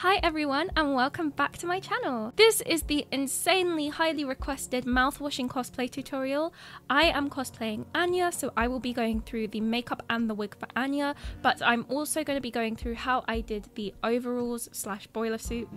Hi everyone and welcome back to my channel. This is the insanely highly requested mouthwashing cosplay tutorial. I am cosplaying Anya, so I will be going through the makeup and the wig for Anya, but I'm also going to be going through how I did the overalls slash boiler suit,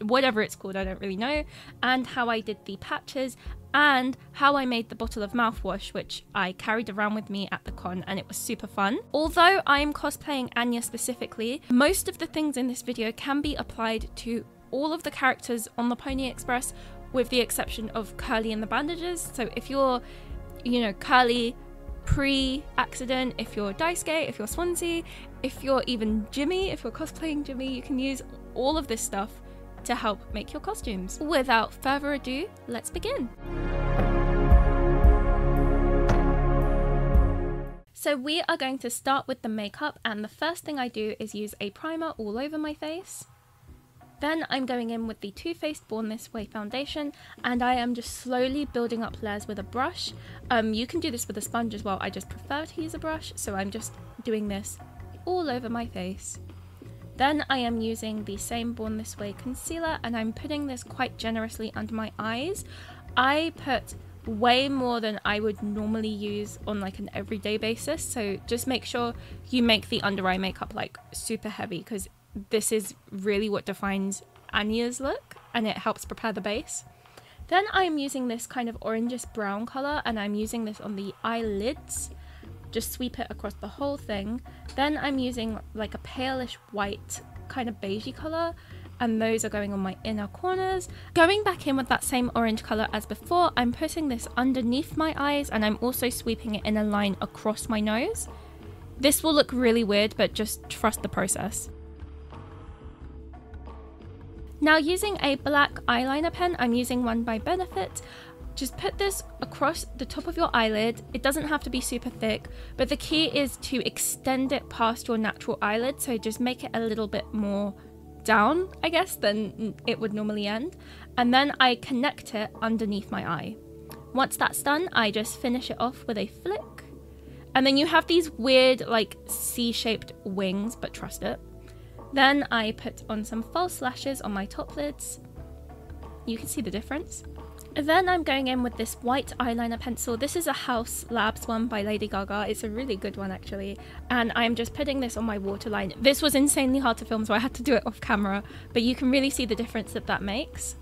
whatever it's called, I don't really know, and how I did the patches and how I made the bottle of mouthwash, which I carried around with me at the con, and it was super fun. Although I'm cosplaying Anya specifically, most of the things in this video can be applied to all of the characters on the Pony Express, with the exception of Curly and the bandages. So if you're, Curly pre-accident, if you're Daisuke, if you're Swansea, if you're even Jimmy, if you're cosplaying Jimmy, you can use all of this stuff to help make your costumes. Without further ado, let's begin. So we are going to start with the makeup, and the first thing I do is use a primer all over my face. Then I'm going in with the Too Faced Born This Way foundation, and I am just slowly building up layers with a brush. You can do this with a sponge as well, I just prefer to use a brush, so I'm just doing this all over my face. Then I am using the same Born This Way concealer, and I'm putting this quite generously under my eyes. I put way more than I would normally use on like an everyday basis, so just make sure you make the under eye makeup like super heavy, because this is really what defines Anya's look and it helps prepare the base. Then I'm using this kind of orangish brown colour, and I'm using this on the eyelids. Just sweep it across the whole thing. Then I'm using like a palish white kind of beigey colour, and those are going on my inner corners. Going back in with that same orange colour as before, I'm putting this underneath my eyes, and I'm also sweeping it in a line across my nose. This will look really weird, but just trust the process. Now, using a black eyeliner pen, I'm using one by Benefit. Just put this across the top of your eyelid. It doesn't have to be super thick, but the key is to extend it past your natural eyelid, so just make it a little bit more down, I guess, than it would normally end. And then I connect it underneath my eye. Once that's done, I just finish it off with a flick. And then you have these weird like C-shaped wings, but trust it. Then I put on some false lashes on my top lids. You can see the difference. Then I'm going in with this white eyeliner pencil. This is a Haus Labs one by Lady Gaga. It's a really good one actually. And I'm just putting this on my waterline. This was insanely hard to film, so I had to do it off camera, but you can really see the difference that makes.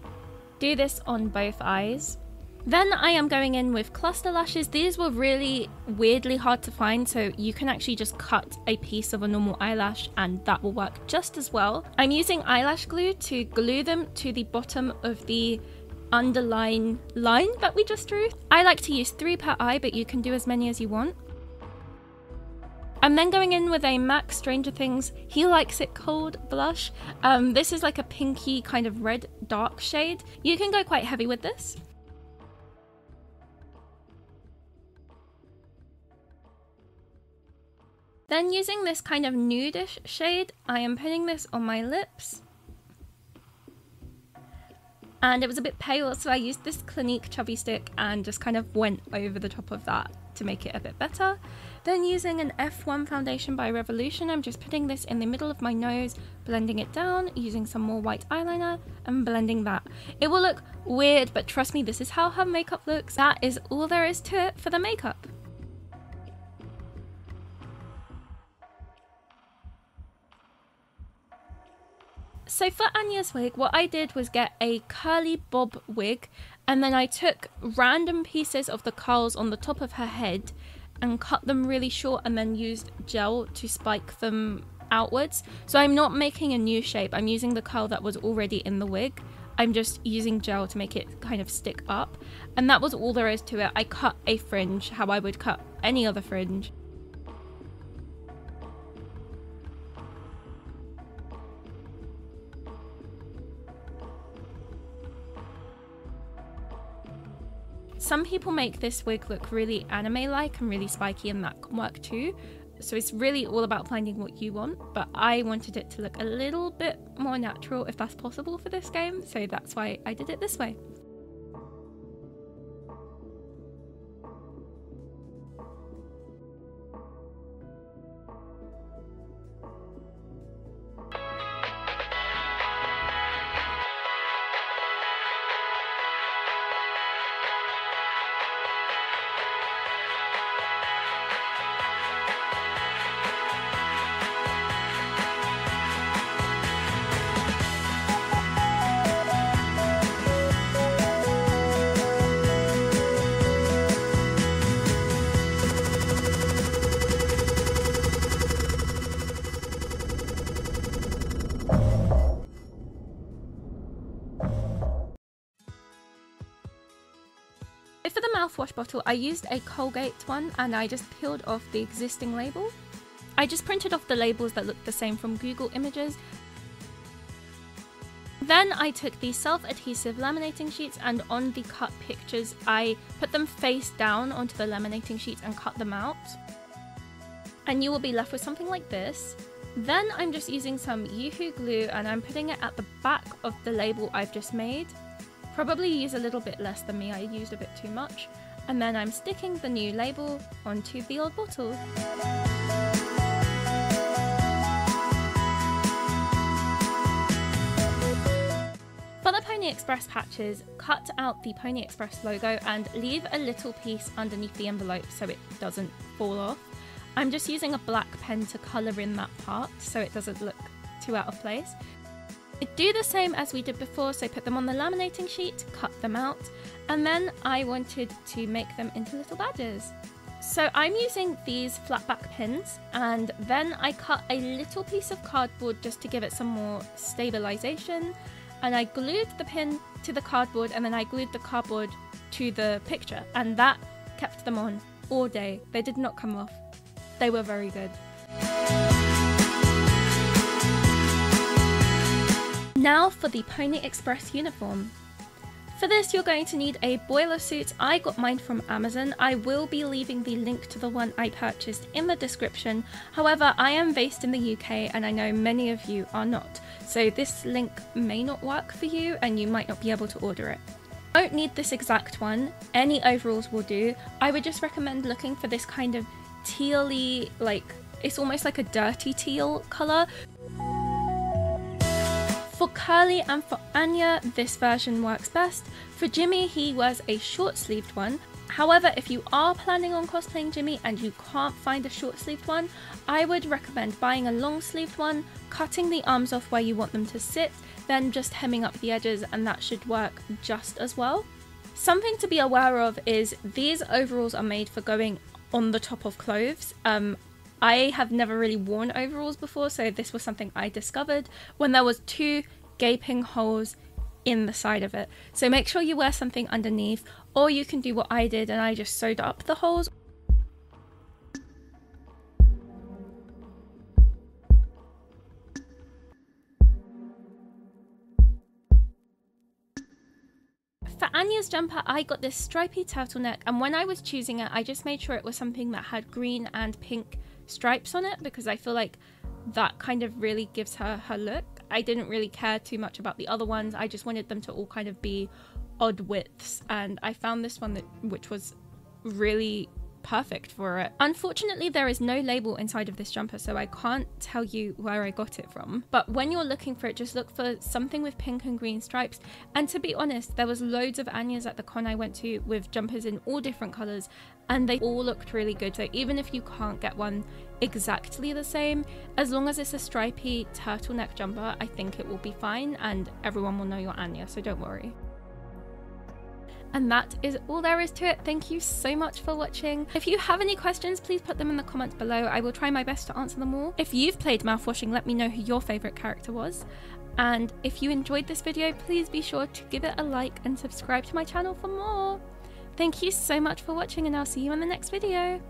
Do this on both eyes. Then I am going in with cluster lashes. These were really weirdly hard to find, so you can actually just cut a piece of a normal eyelash and that will work just as well. I'm using eyelash glue to glue them to the bottom of the underline line that we just drew. I like to use 3 per eye, but you can do as many as you want. I'm then going in with a MAC Strranger Things He Likes It Cold blush. This is like a pinky kind of red dark shade. You can go quite heavy with this. Then using this kind of nudish shade, I am putting this on my lips. And it was a bit pale, so I used this Clinique Chubby Stick and just kind of went over the top of that to make it a bit better. Then using an F1 foundation by Revolution, I'm just putting this in the middle of my nose, blending it down, using some more white eyeliner and blending that. It will look weird, but trust me, this is how her makeup looks. That is all there is to it for the makeup. So for Anya's wig, what I did was get a curly bob wig, and then I took random pieces of the curls on the top of her head and cut them really short, and then used gel to spike them outwards. So I'm not making a new shape, I'm using the curl that was already in the wig. I'm just using gel to make it kind of stick up, and that was all there is to it. I cut a fringe how I would cut any other fringe. Some people make this wig look really anime-like and really spiky, and that can work too. So it's really all about finding what you want, but I wanted it to look a little bit more natural if that's possible for this game, so that's why I did it this way. for the mouthwash bottle, I used a Colgate one and I just peeled off the existing label. I just printed off the labels that looked the same from Google Images. Then I took these self-adhesive laminating sheets, and on the cut pictures I put them face down onto the laminating sheets and cut them out. And you will be left with something like this. Then I'm just using some Yoo-hoo glue and I'm putting it at the back of the label I've just made. Probably use a little bit less than me, I used a bit too much. And then I'm sticking the new label onto the old bottle. For the Pony Express patches, cut out the Pony Express logo and leave a little piece underneath the envelope so it doesn't fall off. I'm just using a black pen to colour in that part so it doesn't look too out of place. Do the same as we did before, so put them on the laminating sheet, cut them out, and then I wanted to make them into little badges. So I'm using these flat back pins, and then I cut a little piece of cardboard just to give it some more stabilisation, and I glued the pin to the cardboard and then I glued the cardboard to the picture, and that kept them on all day. They did not come off. They were very good. Now for the Pony Express uniform. For this you're going to need a boiler suit. I got mine from Amazon. I will be leaving the link to the one I purchased in the description. However, I am based in the UK and I know many of you are not. So this link may not work for you and you might not be able to order it. You don't need this exact one. Any overalls will do. I would just recommend looking for this kind of tealy, like, it's almost like a dirty teal colour. For Curly and for Anya, this version works best. For Jimmy, he wears a short-sleeved one. However, if you are planning on cosplaying Jimmy and you can't find a short-sleeved one, I would recommend buying a long-sleeved one, cutting the arms off where you want them to sit, then just hemming up the edges, and that should work just as well. Something to be aware of is these overalls are made for going on the top of clothes. I have never really worn overalls before, so this was something I discovered when there was 2 gaping holes in the side of it. So make sure you wear something underneath, or you can do what I did and I just sewed up the holes. For Anya's jumper, I got this stripy turtleneck, and when I was choosing it, I just made sure it was something that had green and pink stripes on it because I feel like that kind of really gives her her look. I didn't really care too much about the other ones. I just wanted them to all kind of be odd widths, and I found this one which was really perfect for it. Unfortunately, there is no label inside of this jumper, so I can't tell you where I got it from. But when you're looking for it, just look for something with pink and green stripes. And to be honest, there was loads of Anya's at the con I went to with jumpers in all different colours, and they all looked really good. So even if you can't get one exactly the same, as long as it's a stripy turtleneck jumper, I think it will be fine and everyone will know you're Anya, so don't worry. And that is all there is to it. Thank you so much for watching. If you have any questions, please put them in the comments below. I will try my best to answer them all. If you've played Mouthwashing, let me know who your favourite character was. And if you enjoyed this video, please be sure to give it a like and subscribe to my channel for more. Thank you so much for watching, and I'll see you in the next video.